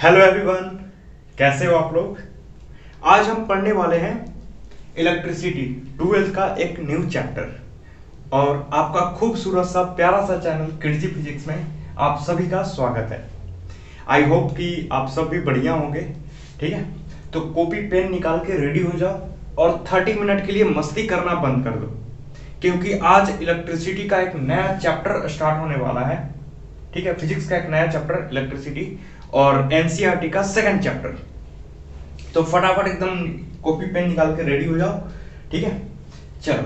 Hello everyone, कैसे हो आप लोग। आज हम पढ़ने वाले हैं इलेक्ट्रिसिटी 12th का एक न्यू चैप्टर और आपका खूबसूरत सा प्यारा सा चैनल किडजी फिजिक्स में आप सभी का स्वागत है। आई होप कि आप सब भी बढ़िया होंगे। ठीक है, तो कॉपी पेन निकाल के रेडी हो जाओ और 30 मिनट के लिए मस्ती करना बंद कर दो, क्योंकि आज इलेक्ट्रिसिटी का एक नया चैप्टर स्टार्ट होने वाला है। ठीक है, फिजिक्स का एक नया चैप्टर इलेक्ट्रिसिटी और एनसीईआरटी का सेकंड चैप्टर। तो फटाफट एकदम कॉपी पेन निकाल के रेडी हो जाओ। ठीक है, चलो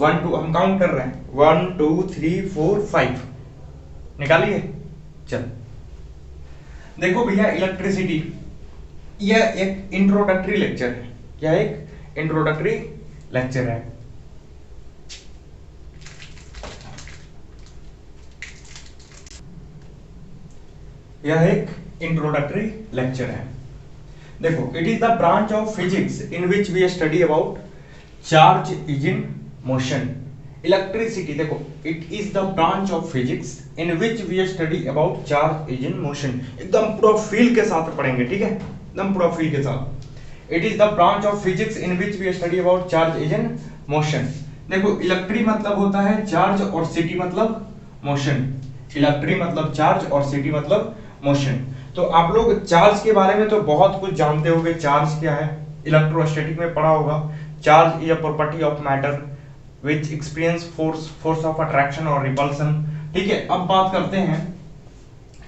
1 2 हम काउंट कर रहे हैं, 1 2 3 4 5 निकालिए। चलो देखो भैया, इलेक्ट्रिसिटी यह एक इंट्रोडक्टरी लेक्चर है। यह एक इंट्रोडक्टरी लेक्चर है। यह एक इंट्रोडक्टरी लेक्चर है। देखो, it is the branch of physics in which we study about charge is in motion. Electricity देखो, it is the branch of physics in which we study about charge is in motion. एकदम पूरा feel के साथ पढ़ेंगे। ठीक है, एकदम पूरा फील के साथ। It is the branch of physics in which we study about charge is in motion. देखो, इलेक्ट्री मतलब होता है चार्ज और सिटी मतलब मोशन। इलेक्ट्री मतलब चार्ज और सिटी मतलब मोशन। तो आप लोग चार्ज के बारे में तो बहुत कुछ जानते होंगे। चार्ज क्या है, इलेक्ट्रोस्टैटिक में पढ़ा होगा। Charge is a property of matter which experience force of attraction और रिपल्सन। ठीक है, अब बात करते हैं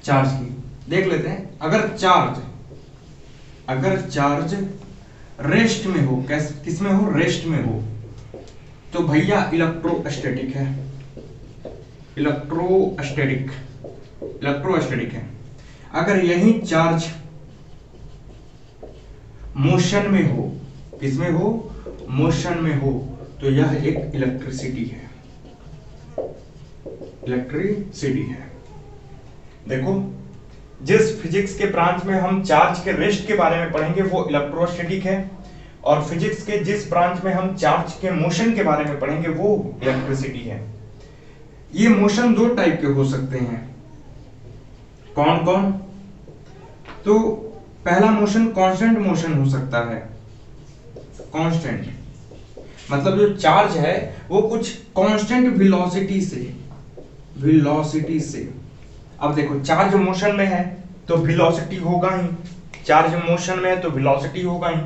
चार्ज की। देख लेते हैं, अगर चार्ज रेस्ट में हो, किस में हो, रेस्ट में हो, तो भैया इलेक्ट्रोस्टैटिक है। इलेक्ट्रोस्टैटिक है। अगर यही चार्ज मोशन में हो, किसमें हो, मोशन में हो, तो यह एक इलेक्ट्रिसिटी है। इलेक्ट्रिसिटी है। देखो, जिस फिजिक्स के ब्रांच में हम चार्ज के रेस्ट के बारे में पढ़ेंगे वो इलेक्ट्रोस्टैटिक है, और फिजिक्स के जिस ब्रांच में हम चार्ज के मोशन के बारे में पढ़ेंगे वो इलेक्ट्रिसिटी है। ये मोशन दो टाइप के हो सकते हैं। कौन कौन? तो पहला मोशन कांस्टेंट मोशन हो सकता है। कांस्टेंट मतलब जो चार्ज है वो कुछ कांस्टेंट वेलोसिटी से अब देखो, चार्ज मोशन में है तो वेलोसिटी होगा ही। चार्ज मोशन में है तो वेलोसिटी होगा ही।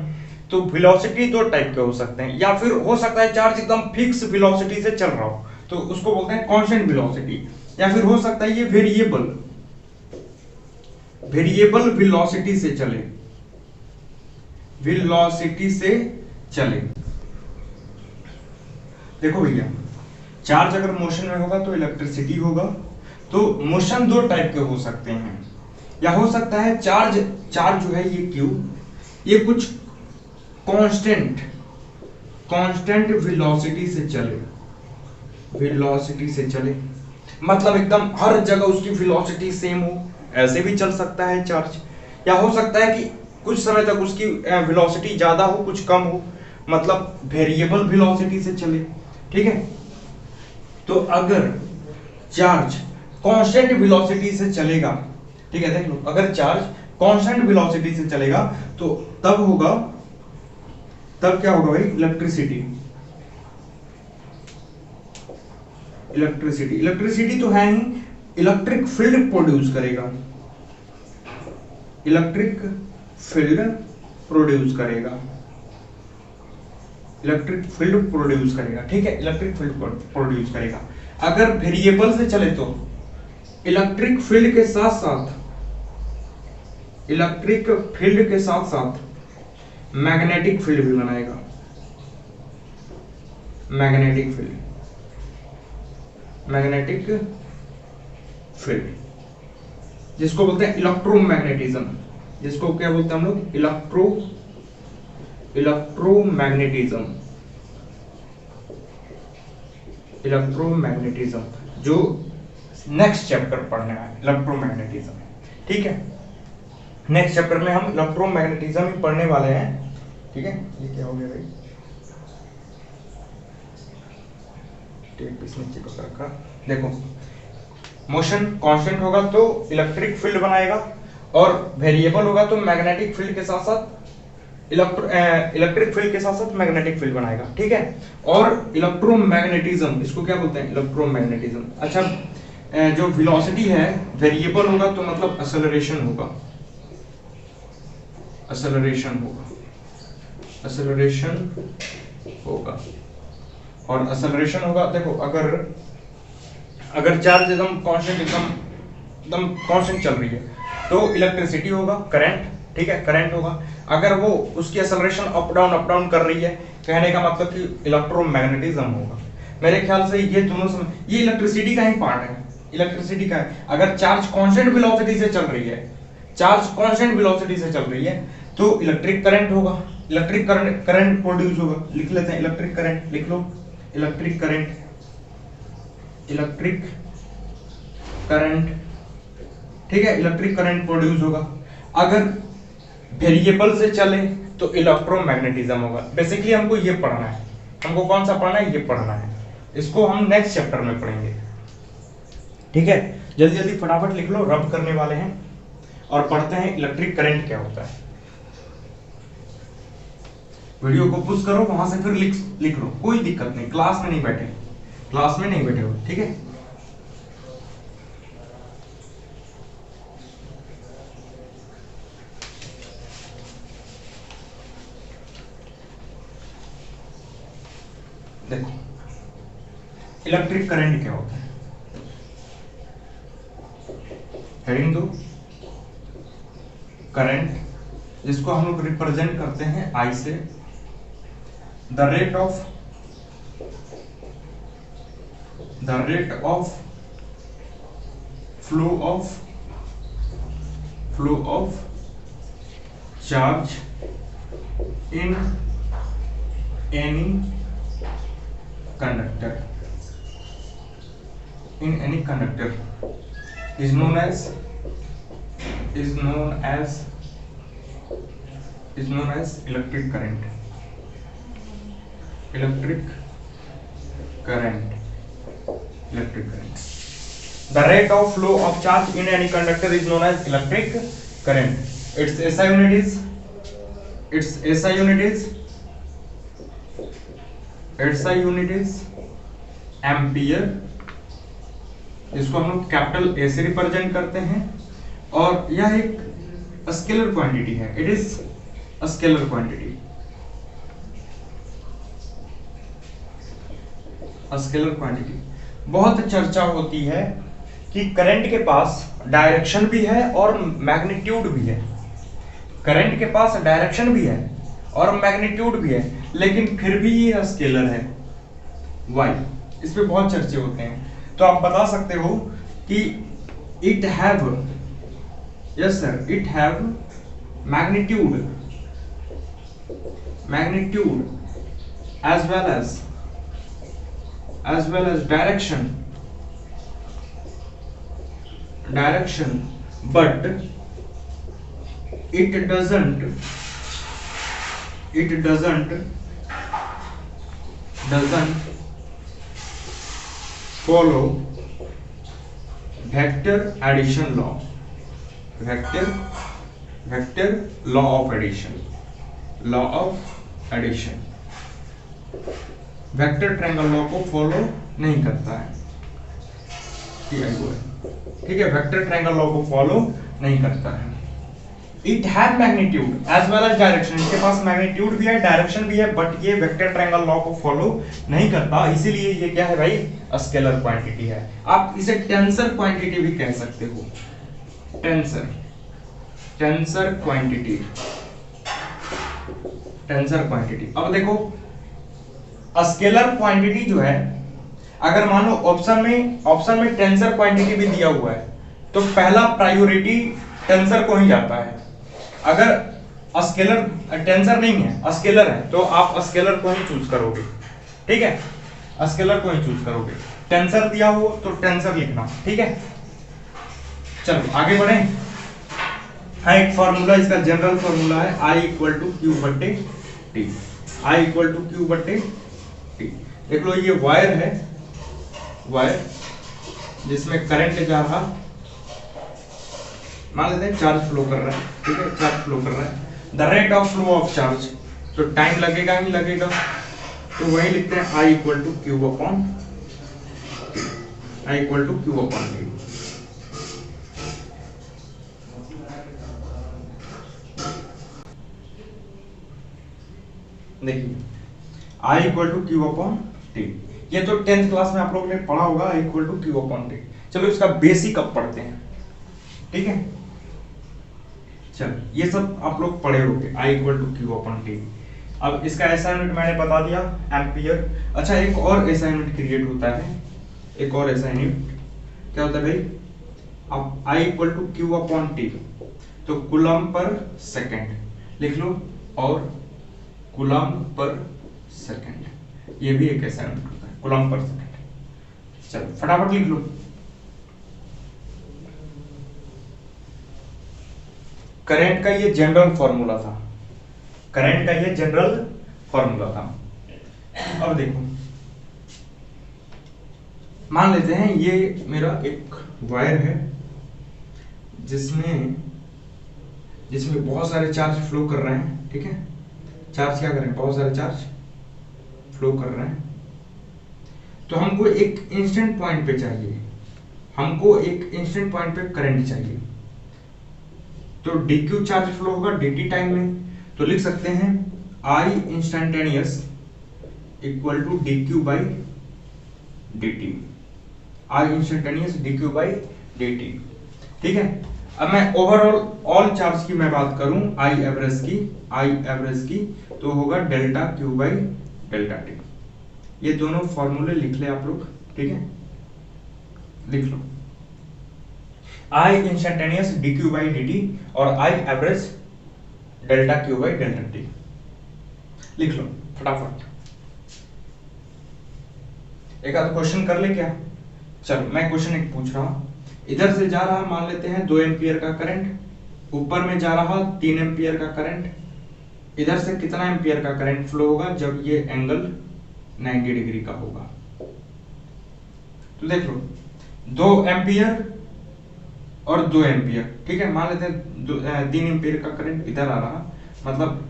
तो वेलोसिटी दो टाइप के हो सकते हैं। या फिर हो सकता है चार्ज एकदम फिक्स वेलोसिटी से चल रहा हो, तो उसको बोलते हैं कांस्टेंट वेलोसिटी। या फिर हो सकता है ये वेरिएबल वेलोसिटी से चले। देखो भैया, चार्ज अगर मोशन में होगा तो इलेक्ट्रिसिटी होगा। तो मोशन दो टाइप के हो सकते हैं। या हो सकता है चार्ज जो है ये Q, ये कुछ कांस्टेंट वेलोसिटी से चले। मतलब एकदम हर जगह उसकी वेलोसिटी सेम हो, ऐसे भी चल सकता है चार्ज। या हो सकता है कि कुछ समय तक उसकी वेलोसिटी ज्यादा हो, कुछ कम हो, मतलब वेरिएबल वेलोसिटी से चले। ठीक है, तो अगर चार्ज कांस्टेंट वेलोसिटी से चलेगा, ठीक है, देख लो, अगर चार्ज कांस्टेंट वेलोसिटी से चलेगा तो तब क्या होगा भाई, इलेक्ट्रिसिटी तो है ही, इलेक्ट्रिक फील्ड प्रोड्यूस करेगा। इलेक्ट्रिक फील्ड प्रोड्यूस करेगा। ठीक है, इलेक्ट्रिक फील्ड प्रोड्यूस करेगा। अगर वेरिएबल से चले तो इलेक्ट्रिक फील्ड के साथ मैग्नेटिक फील्ड भी बनाएगा। मैग्नेटिक फील्ड जिसको बोलते हैं इलेक्ट्रोमैग्नेटिज्म। जिसको क्या बोलते हैं हम लोग, इलेक्ट्रोमैग्नेटिज्म, जो नेक्स्ट चैप्टर पढ़ने है इलेक्ट्रोमैग्नेटिज्म। ठीक है, नेक्स्ट चैप्टर में हम इलेक्ट्रोमैग्नेटिज्म ही पढ़ने वाले हैं। ठीक है, ये क्या हो गया भाई, टेप इसमें चिपक रखा। देखो, मोशन कांस्टेंट होगा तो इलेक्ट्रिक फील्ड बनाएगा, और वेरिएबल होगा तो मैग्नेटिक फील्ड के साथ साथ इलेक्ट्रिक फील्ड के साथ साथ मैग्नेटिक फील्ड बनाएगा, ठीक है। और इलेक्ट्रोमैग्नेटिज्म, इसको क्या बोलते हैं, इलेक्ट्रोमैग्नेटिज्म। अच्छा, जो वेलोसिटी है वेरिएबल होगा तो मतलब एक्सेलरेशन होगा, एक्सेलरेशन होगा। और एक्सेलरेशन होगा, देखो अगर चार्ज एकदम कांस्टेंट चल रही है तो इलेक्ट्रिसिटी होगा, करंट, ठीक है, करंट होगा। अगर वो उसकी एक्सेलरेशन अप डाउन कर रही है, कहने का मतलब कि इलेक्ट्रोमैग्नेटिज्म होगा। मेरे ख्याल से ये दोनों ये इलेक्ट्रिसिटी का ही पार्ट है, इलेक्ट्रिसिटी का है। अगर चार्ज कांस्टेंट वेलोसिटी से चल रही है, तो इलेक्ट्रिक करंट होगा, इलेक्ट्रिक करंट प्रोड्यूस होगा। लिख लेते हैं इलेक्ट्रिक करंट, लिख लो इलेक्ट्रिक करंट, ठीक है, इलेक्ट्रिक करंट प्रोड्यूस होगा। अगर वेरिएबल से चले तो इलेक्ट्रोमैग्नेटिज्म होगा। बेसिकली हमको ये पढ़ना है, हमको कौन सा पढ़ना है, ये पढ़ना है। इसको हम नेक्स्ट चैप्टर में पढ़ेंगे, ठीक है। जल्दी जल्दी फटाफट लिख लो, रब करने वाले हैं और पढ़ते हैं इलेक्ट्रिक करंट क्या होता है। वीडियो को पुश करो, वहां से फिर लिख लो, कोई दिक्कत नहीं। क्लास में नहीं बैठे हो, ठीक है। देखो इलेक्ट्रिक करंट क्या होता है, हेडिंग दो, करंट, जिसको हम लोग रिप्रेजेंट करते हैं आई से। The rate of flow of charge in any conductor is known as electric current. The rate of flow of charge in any conductor is known as electric current. Its SI unit is ampere, इसको हम लोग capital A से represent करते हैं। और यह एक scalar quantity है, it is a scalar quantity. बहुत चर्चा होती है कि करंट के पास डायरेक्शन भी है और मैग्नीट्यूड भी है, करंट के पास डायरेक्शन भी है और मैग्नीट्यूड भी है, लेकिन फिर भी ये स्केलर है। वाई? इस पे बहुत चर्चे होते हैं। तो आप बता सकते हो कि it have magnitude as well as direction, but it doesn't follow vector addition law, vector law of addition, vector triangle law को फॉलो नहीं करता है, ठीक है, वेक्टर ट्रायंगल लॉ को फॉलो नहीं करता है। It have magnitude as well as direction, इसके पास मैग्नीट्यूड भी है, डायरेक्शन भी है, बट ये वेक्टर ट्रायंगल लॉ को फॉलो नहीं करता, इसीलिए ये क्या है भाई, स्केलर क्वांटिटी है। आप इसे टेंसर क्वांटिटी भी कह सकते हो, टेंसर क्वांटिटी। अब देखो स्केलर क्वांटिटी जो है, अगर मान लो ऑप्शन में टेंसर क्वांटिटी भी दिया हुआ है तो पहला प्रायोरिटी टेंसर को ही जाता है। अगर स्केलर टेंसर नहीं है, स्केलर है, तो आप स्केलर को ही चूज करोगे, ठीक है, स्केलर को ही चूज करोगे। टेंसर दिया हो तो टेंसर लिखना, ठीक है। चलो आगे बढ़े। हाँ, एक फॉर्मूला, इसका जनरल फॉर्मूला है I = Q/T, I = Q/T। देख लो, ये वायर है, वायर जिसमें करंट जा रहा, मान लेते हैं चार्ज फ्लो कर रहा है, ठीक है, चार्ज फ्लो कर रहा है, the rate of flow of charge, तो टाइम लगेगा ही लगेगा, तो वही लिखते हैं I equal to q upon t. देखिए I equal to q upon t, ये तो 10th क्लास में आप लोगों ने पढ़ा होगा, I equal to q upon t. चलो इसका बेसिक अब पढ़ते हैं, ठीक है। चल ये सब आप लोग पढ़े होंगे, I equal to q upon t. अब इसका असाइनमेंट मैंने बता दिया, एम्पियर। अच्छा एक और असाइनमेंट क्रिएट होता है, एक और असाइनमेंट क्या होता है भाई, अब I equal to q upon t, तो कूलम पर सेकेंड लिख लो, और कूलम पर सेकेंड, ये भी एक असाइनमेंट होता है, कूलम पर सेकेंड। चलो फटाफट लिख लो। करंट का ये जनरल फॉर्मूला था, करंट का ये जनरल फॉर्मूला था। अब देखो मान लेते हैं ये मेरा एक वायर है जिसमें बहुत सारे चार्ज फ्लो कर रहे हैं, ठीक है, चार्ज क्या कर रहे हैं, बहुत सारे चार्ज फ्लो कर रहे हैं। तो हमको एक इंस्टेंट पॉइंट पे चाहिए, हमको एक इंस्टेंट पॉइंट पे करंट चाहिए, तो dq चार्ज फ्लो होगा dt टाइम में, तो लिख सकते हैं I instantaneous equal to dq by dt, I instantaneous dq by dt, ठीक है। अब मैं ओवरऑल ऑल चार्ज की मैं बात करूं, I एवरेज की तो होगा delta q by delta t। ये दोनों फॉर्मूले लिख ले आप लोग, ठीक है, लिख लो, I instantaneous dq by dt और I average delta q by delta t, लिख लो फटाफट। एक आध क्वेश्चन कर ले क्या। चलो मैं क्वेश्चन एक पूछ रहा हूं, इधर से जा रहा मान लेते हैं 2 एम्पियर का करंट, ऊपर में जा रहा 3 एम्पियर का करंट, इधर से कितना एम्पियर का करंट फ्लो होगा जब ये एंगल 90 डिग्री का होगा। तो देख लो 2 एम्पियर और 2 एम्पियर, ठीक है, मान लेते हैं 3 एम्पियर का करंट इधर आ रहा, मतलब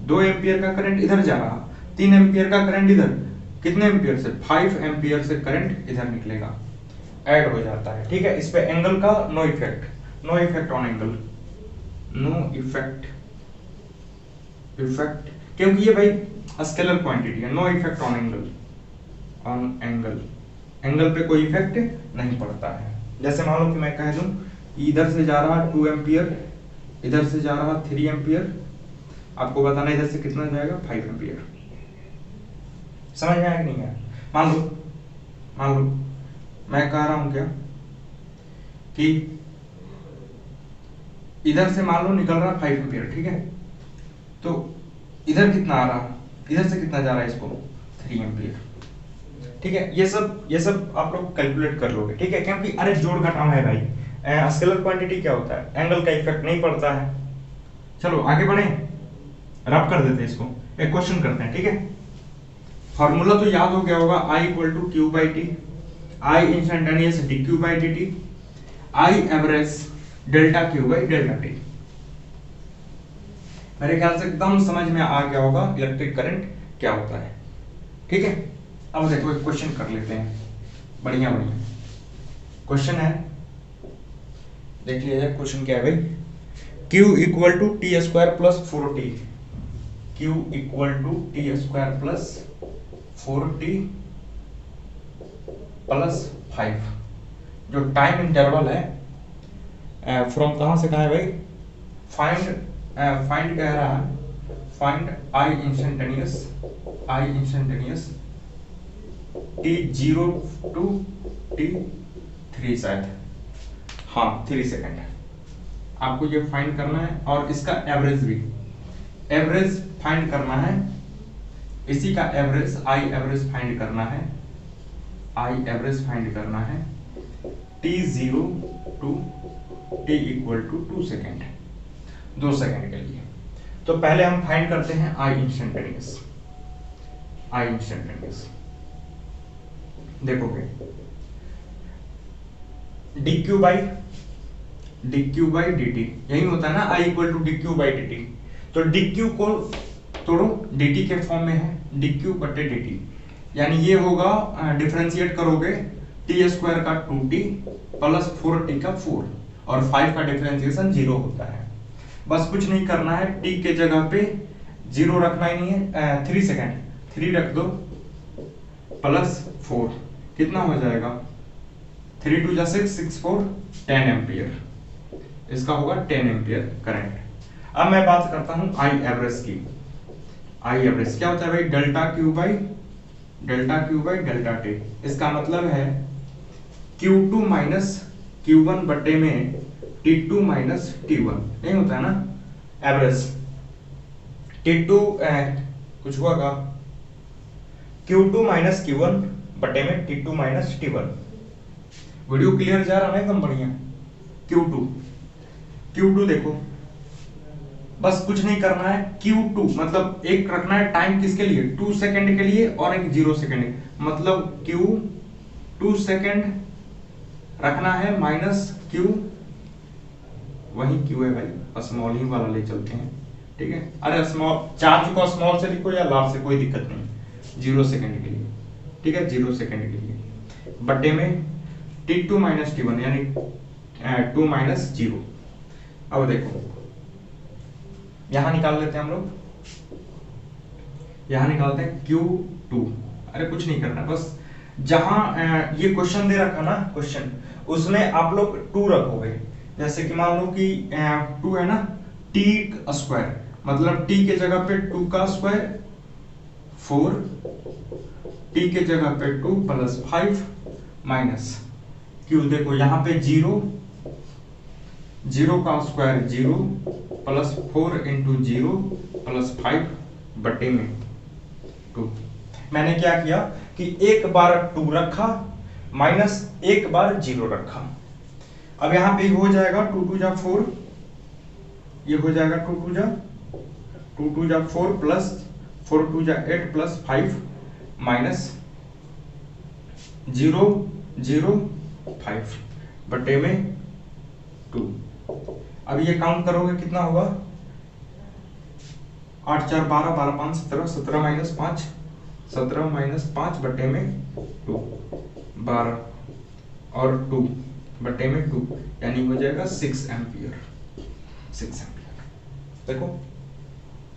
2 एम्पियर का करंट इधर जा रहा, 3 एम्पियर का करंट इधर, कितने एम्पियर से, 5 एम्पियर से करंट इधर निकलेगा, ऐड हो जाता है, ठीक है। इस पे एंगल का no effect on angle, no effect क्योंकि ये भाई स्केलर क्वांटिटी है, नो इफेक्ट ऑन एंगल पे कोई इफेक्ट नहीं पड़ता है। जैसे मान लो कि मैं कह दूं इधर से जा रहा 2 एम्पियर, इधर से जा रहा 3 एम्पियर, आपको बताना इधर से कितना जाएगा 5 एम्पियर। समझ में आया कि नहीं आया। मान लो मैं कह रहा हूं क्या कि इधर से मान लो निकल रहा 5 एम्पियर, ठीक है, तो इधर कितना आ रहा, इधर से कितना जा रहा है इसको 3 एम्पियर, ठीक है। ये सब आप लोग कैलकुलेट कर लोगे, ठीक है, क्योंकि अरे जोड़ घटाव है भाई, स्केलर क्वांटिटी क्या होता है, एंगल का इफेक्ट नहीं पड़ता है। चलो आगे बढ़े, रब कर देते हैं इसको, एक क्वेश्चन करते हैं, ठीक है। फॉर्मूला तो याद हो गया होगा, I equal to Q by t, I instantaneous dq by dt, I average delta Q by delta t. मेरे ख्याल से एकदम समझ में आ गया होगा इलेक्ट्रिक करंट क्या होता है, ठीक है। अब देखो एक क्वेश्चन कर लेते हैं, बढ़िया क्वेश्चन है, देख लीजिए क्वेश्चन क्या है भाई। Q equal to t square plus 4t, Q equal to t square plus 4t plus 5, जो टाइम इंटरवल है, फ्रॉम कहां से कहां है भाई, फाइंड कह रहा है, find I instantaneous t0 to t3 शायद, हाँ 3 सेकेंड आपको ये फाइंड करना है, और इसका एवरेज फाइंड करना है, इसी का एवरेज I एवरेज फाइंड करना है, t0 to t equal to 2 second, 2 second के लिए। तो पहले हम फाइंड करते हैं I इंस्टेंटेनियस। देखोगे dq by D Q by D T, यही होता है ना I equal to D Q by D T. तो डी क्यू को तोड़ो, डी टी के फॉर्म में है डी क्यू बटे डी टी, यानी ये होगा डिफरेंशिएट करोगे टी स्क्वायर का 2t प्लस 4t का 4 और 5 का डिफरेंशिएशन 0 होता है। बस कुछ नहीं करना है, t के जगह पे 0 रखना ही नहीं है, 3 सेकेंड 3 रख दो प्लस 4, कितना हो जाएगा 3 2 6 6 4 10 एम्पियर, इसका होगा 10 एम्पियर करंट। अब मैं बात करता हूं आई एवरेज की। आई एवरेज क्या होता है भाई, delta Q by delta T. इसका मतलब है Q2 माइनस Q1 बटे में T2 माइनस T1, नहीं होता है ना एवरेज। T2 कुछ हुआ का Q2 माइनस Q1 बटे में T2 minus T1। Video clear जा रहा है एकदम बढ़िया। Q2 देखो, बस कुछ नहीं करना है, Q2 मतलब एक रखना है टाइम किसके लिए, 2 सेकंड के लिए और एक 0 सेकंड, मतलब Q 2 सेकंड रखना है माइनस Q, वही Q है भाई, स्मॉल ही वाला ले चलते हैं, ठीक है। अरे स्मॉल चार्ज को स्मॉल से लिखो या लार्ज से, कोई दिक्कत नहीं, 0 सेकंड के लिए, ठीक है, 0 सेकंड के लिए बटे में T2 माइनस T1 यानी 2 माइनस 0। अब देखो यहां निकाल लेते हैं हम लोग, यहां निकालते हैं Q2। अरे कुछ नहीं करना, बस जहां ये क्वेश्चन दे रखा ना क्वेश्चन, उसमें आप लोग 2 रखोगे। जैसे कि मान लो कि 2 है ना, t स्क्वायर मतलब t के जगह पे 2 का स्क्वायर 4, t के जगह पे 2 प्लस 5 माइनस Q। देखो यहाँ पे 0 का स्क्वायर 0 प्लस 4 इंटू 0 प्लस 5 बटे में 2। मैंने क्या किया कि एक बार 2 रखा माइनस एक बार 0 रखा। अब यहाँ पे हो जाएगा 2 2 जा 4, ये हो जाएगा 2 2 जा 4 प्लस 4 2 जा 8 प्लस 5 माइनस 0 0 5 बटे में 2। अब ये काउंट करोगे कितना होगा, 8 4 12 12 5 17 17 माइनस 5 17 माइनस 5 बटे में 2 12 और 2 बटे में 2, यानी हो जाएगा 6 एम्पियर। 6 एम्पियर देखो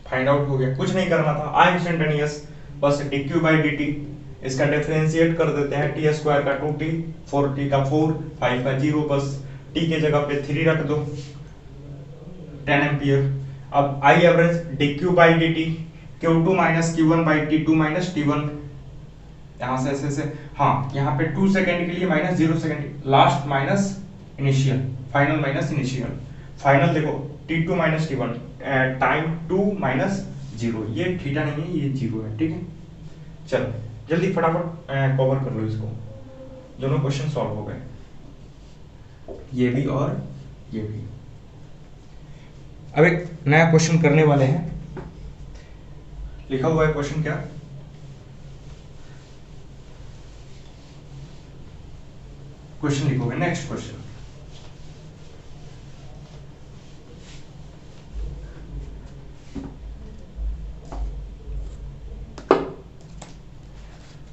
फाइंड आउट हो गया, कुछ नहीं करना था, आई इंस्टेंटेनियस बस dq बाई dt, इसका डिफरेंशिएट कर देते हैं, t स्क्वायर का 2t 4t का 4 5 का 0, बस t के जगह पे 3 रख दो 10 एम्पियर। अब I average dq by dt Q2 minus Q1 by T2 minus T1, यहां से ऐसे हाँ यहाँ पे 2 सेकंड के लिए minus 0 second, last minus initial, final minus initial. Final देखो T2 minus T1 time 2 minus 0, ये थीटा नहीं है, ये 0 है, ठीक है। चलो जल्दी फटाफट कवर कर लो इसको, दोनों क्वेश्चन सॉल्व हो गए, ये भी और ये भी। अब एक नया क्वेश्चन करने वाले हैं, लिखा हुआ है क्वेश्चन क्या, क्वेश्चन लिखोगे, next question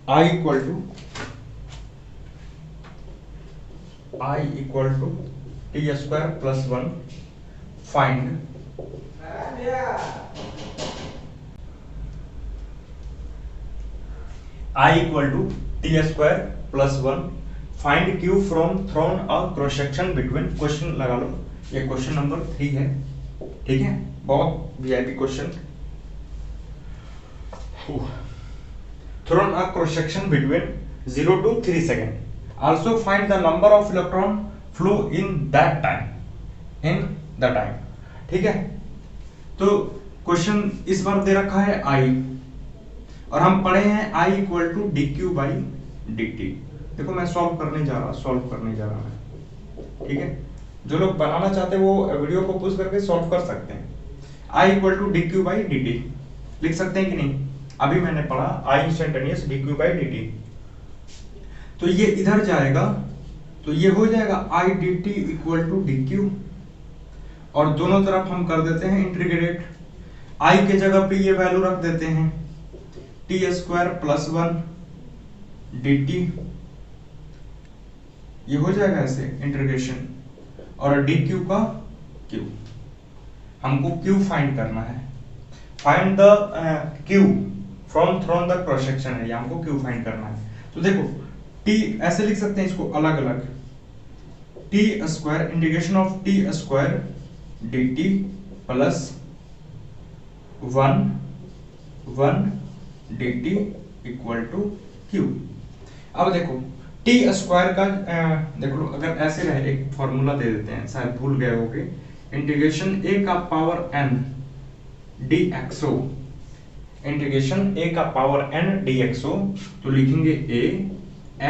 I equal to t square plus 1 find I equal to t square plus 1 find Q from through a cross section between, question लगा लो, ये क्वेश्चन नंबर 3 है, ठीक है, बहुत VIP question. Through a cross section between 0 to 3 second, also find the number of electron flow in that time, ठीक है। तो क्वेश्चन इस बार दे रखा है I, और हम पढ़े हैं I equal to dq by dt। देखो मैं सॉल्व करने जा रहा है, ठीक है। जो लोग बनाना चाहते हैं वो वीडियो को पॉज करके सॉल्व कर सकते हैं। I equal to dq by dt लिख सकते हैं कि नहीं, अभी मैंने पढ़ा I instantaneous dq by dt, तो ये इधर जाएगा तो ये हो जाएगा I dt equal to dq और दोनों तरफ हम कर देते हैं इंटीग्रेट। आई के जगह पे ये वैल्यू रख देते हैं टी स्क्वायर प्लस 1 dt, ये हो जाएगा ऐसे इंटीग्रेशन, और डी क्यू का क्यू, हमको क्यू फाइंड करना है, find the Q from the cross section है, हमको क्यू फाइंड करना है। तो देखो टी ऐसे लिख सकते हैं इसको अलग अलग, T square integration of T square dt plus 1 dt equal to Q. अब देखो टी स्क्वायर का देख लो, अगर ऐसे रहे एक फॉर्मूला दे देते हैं, शायद भूल गए होगे, इंटीग्रेशन a का power n dxo, integration a का पावर n dxo, तो लिखेंगे a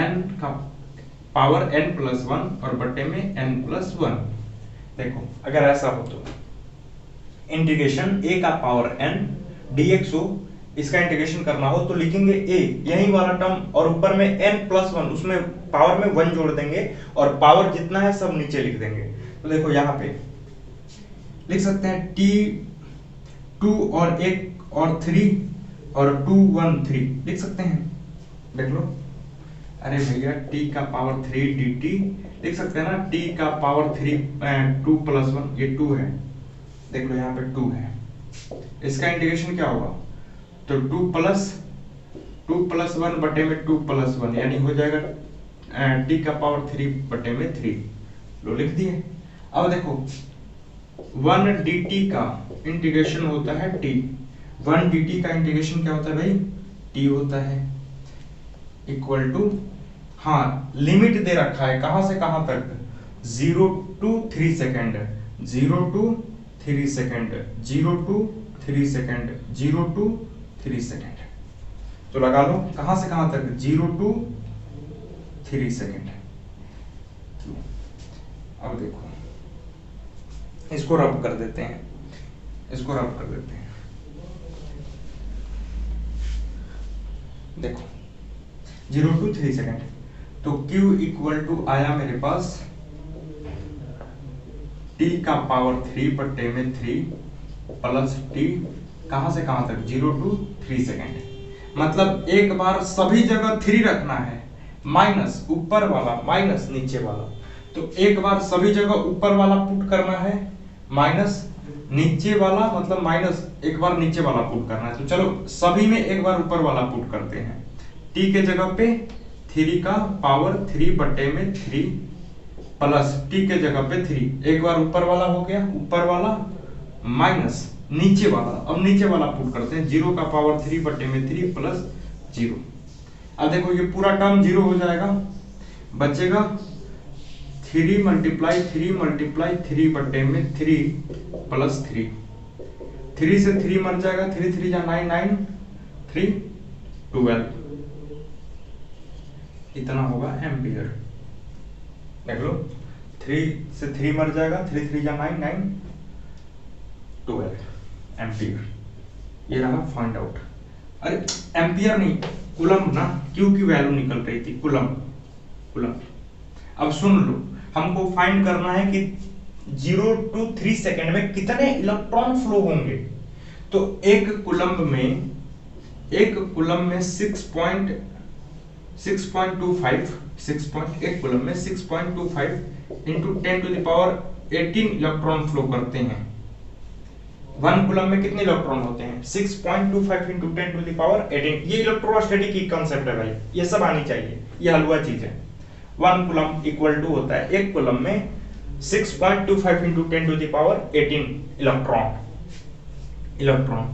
n का पावर n प्लस 1 और बट्टे में n प्लस 1। देखो अगर ऐसा हो तो इंटीग्रेशन a का पावर n dxo, इसका इंटीग्रेशन करना हो तो लिखेंगे a, यही वाला टर्म, और ऊपर में n प्लस 1, उसमें पावर में 1 जोड़ देंगे और पावर जितना है सब नीचे लिख देंगे। तो देखो यहाँ पे लिख सकते हैं t 2 और 1 और 3 और 2 1 3 लिख सकते हैं, देख लो। अरे भैया t का पावर 3 dt लिख सकते हैं ना, t का पावर 3 2 प्लस 1, ये 2 है, देख लो यहाँ पे 2 है, इसका इंटीग्रेशन क्या होगा, तो 2 प्लस 1 बटे में 2 प्लस 1, यानी हो जाएगा t का पावर 3 बटे में 3, लो लिख दिए। अब देखो 1 dt का इंटीग्रेशन होता है t, 1 dt का इंटीग्रेशन क्या होता है भाई, t होता है, इक्वल टू, हाँ लिमिट दे रखा है कहां से कहां तक, 0 to 3 second, 0 to 3 second, 0 to 3 second, 0 to 3 second, तो लगा लो कहां से कहां तक, 0 to 3 सेकेंड। अब देखो इसको रब कर देते हैं, इसको रब कर देते हैं, देखो 0 to 3 सेकेंड, तो Q इक्वल टू आया मेरे पास t का पावर 3 बट्टे में 3 प्लस t कहां से कहां तक, 0 to 3 सेकेंड, मतलब एक बार सभी जगह 3 रखना है, माइनस ऊपर वाला माइनस नीचे वाला, तो एक बार सभी जगह ऊपर वाला पुट करना है, माइनस नीचे वाला, मतलब माइनस एक बार नीचे वाला पुट करना है। तो चलो सभी में एक बार ऊपर वाला पुट करते हैं, t के जगह पे 3 का पावर 3 बट्टे में 3 प्लस t के जगह पे 3, एक बार ऊपर वाला हो गया, ऊपर वाला माइनस नीचे वाला, अब नीचे वाला पुट करते हैं, 0 का पावर 3 बट्टे में 3 प्लस 0। अब देखो ये पूरा टर्म 0 हो जाएगा, बचेगा 3 मल्टीप्लाई 3 बट्टे में 3 प्लस 3, 3 से 3 मर जाएगा, 3 3 जा 9 9 3 12, इतना होगा एम्पियर, देख लो 3 से 3 मर जाएगा, 3 3 जा 9 9 12 एम्पियर, ये रहा फाइंड आउट। अरे एम्पियर नहीं, कूलम ना, क्यू की वैल्यू निकल रही थी, कूलम। अब सुन लो, हमको फाइंड करना है कि 0 to 3 सेकेंड में कितने इलेक्ट्रॉन फ्लो होंगे। तो एक कूलम में 6.25 एक कूलम में 6.25 into 10 to the power 18 electron flow करते हैं। 1 कूलम में कितने इलेक्ट्रॉन होते हैं, 6.25 इंटू 10 टू द पावर 18। ये इलेक्ट्रोस्टैटिक की कंसेप्ट है भाई, ये सब आनी चाहिए, ये हलवा चीज है। 1 कूलम इक्वल टू होता है एक कूलम में 6.25 into 10 to the power 18 electron.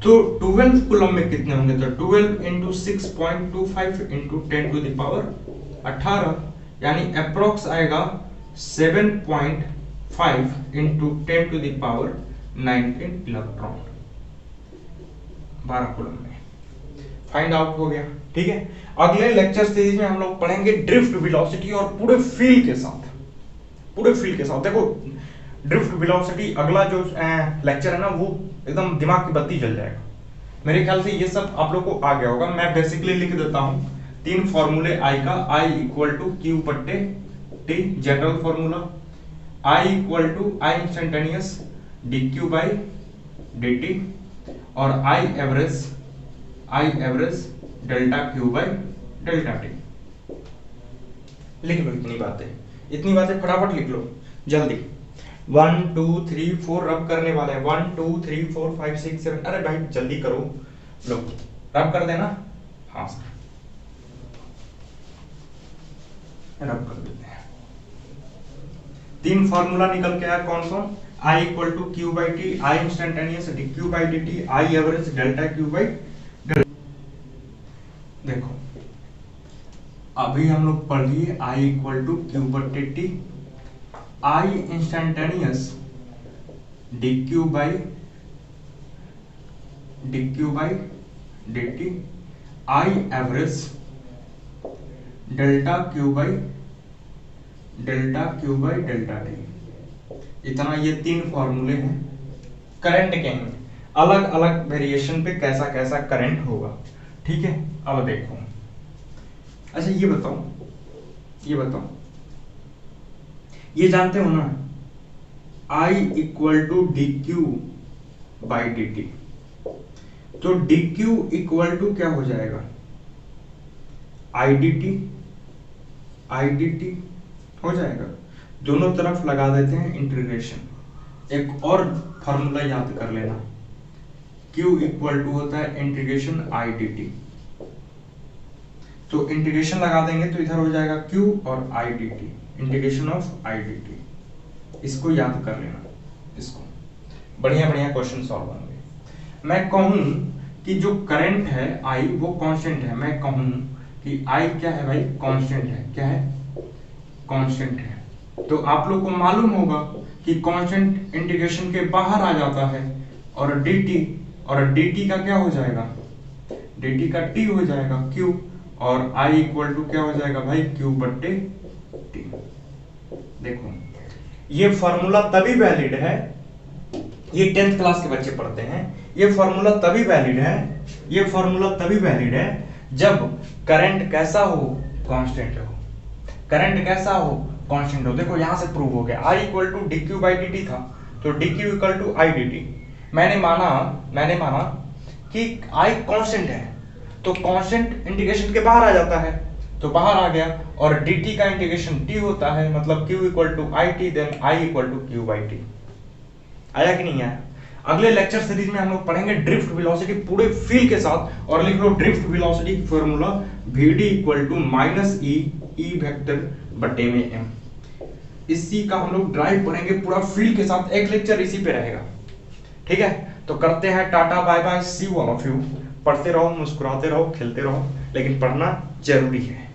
तो 12 कूलम में कितने होंगे, तो 12 into 6.25 into 10 to the power 18, यानी अप्रोक्स आएगा 7.5 into 10 to the power 19 electron 12 coulomb में। फाइंड आउट हो गया, ठीक है। अगले लेक्चर सीरीज में हम लोग पढ़ेंगे ड्रिफ्ट वेलोसिटी और पूरे फील्ड के साथ, देखो ड्रिफ्ट वेलोसिटी अगला जो लेक्चर है ना, वो एकदम दिमाग की बत्ती जल जाएगा। मेरे ख्याल से ये सब आप लोग को आ गया होगा। मैं बेसिकली लिख देता हूँ 3 फॉर्मूले आई का, I इक्वल टू क्यू बट्टे T general formula, I equal to I instantaneous D Q by D T और I average delta Q by delta T. लिख लो इतनी बातें फटाफट लिख लो जल्दी। 1 2 3 4 रब करने वाले हैं। 1 2 3 4 5 6 7। अरे भाई जल्दी करो, लो रब कर देना। हाँ सर रब कर देते हैं। 3 फॉर्मूला निकल के आया कौन कौन? I equal to Q by T, I instantaneous D Q by D T, I average delta Q by delta. देखो अभी हम लोग पढ़ लिए I इक्वल टू क्यू बटे T, I instantaneous D Q by D T, I average delta Q by delta T. इतना ये 3 फॉर्मूले हैं करंट के हैं, अलग अलग वेरिएशन पे कैसा कैसा करंट होगा। ठीक है अब देखो, अच्छा ये बताओ ये जानते हो ना I equal to D Q by D T, तो डी क्यू इक्वल टू क्या हो जाएगा? आई डी टी हो जाएगा। दोनों तरफ लगा देते हैं इंटीग्रेशन। एक और फॉर्मूला याद कर लेना, Q इक्वल टू होता है इंटीग्रेशन आई डी टी। तो इंटीग्रेशन लगा देंगे तो इधर हो जाएगा Q और आई D T, integration of I D T. इसको याद कर लेना, इसको बढ़िया क्वेश्चन सॉल्व होंगे। मैं कहूं कि जो करंट है I वो कांस्टेंट है, मैं कहूं कि I क्या है भाई? कांस्टेंट है। क्या है? कांस्टेंट है। तो आप लोग को मालूम होगा कि कांस्टेंट इंटीग्रेशन के बाहर आ जाता है और dt का क्या हो जाएगा? dt का t हो जाएगा q और I इक्वल टू क्या हो जाएगा भाई? q बट्टे t। देखो ये फॉर्मूला तभी वैलिड है, ये 10th क्लास के बच्चे पढ़ते हैं। ये फॉर्मूला तभी वैलिड है जब करंट कैसा हो? कांस्टेंट हो। करंट कैसा हो? कांस्टेंट हो। देखो यहां से प्रूव हो गया I equal to D Q by D T था, तो D Q equal to I D T. मैंने माना कि I कांस्टेंट है, तो कांस्टेंट इंटीग्रेशन के बाहर आ जाता है, तो बाहर आ गया। और dt का इंटीग्रेशन t होता है, मतलब q equal to I T, then I equal to Q by T. आया कि नहीं आया? अगले लेक्चर सीरीज में हम लोग पढ़ेंगे ड्रिफ्ट वेलोसिटी पूरे फील के साथ। और लिख लो ड्रिफ्ट वेलोसिटी की formula vd equal to minus E vector बटे में m। इसी का हम लोग ड्राइव पढ़ेंगे पूरा फील के साथ, एक लेक्चर इसी पे रहेगा। ठीक है, तो करते हैं tata bye bye, see you all of you. पढ़ते रहो, मुस्कुराते रहो, खेलते रहो, लेकिन पढ़ना जरूरी है।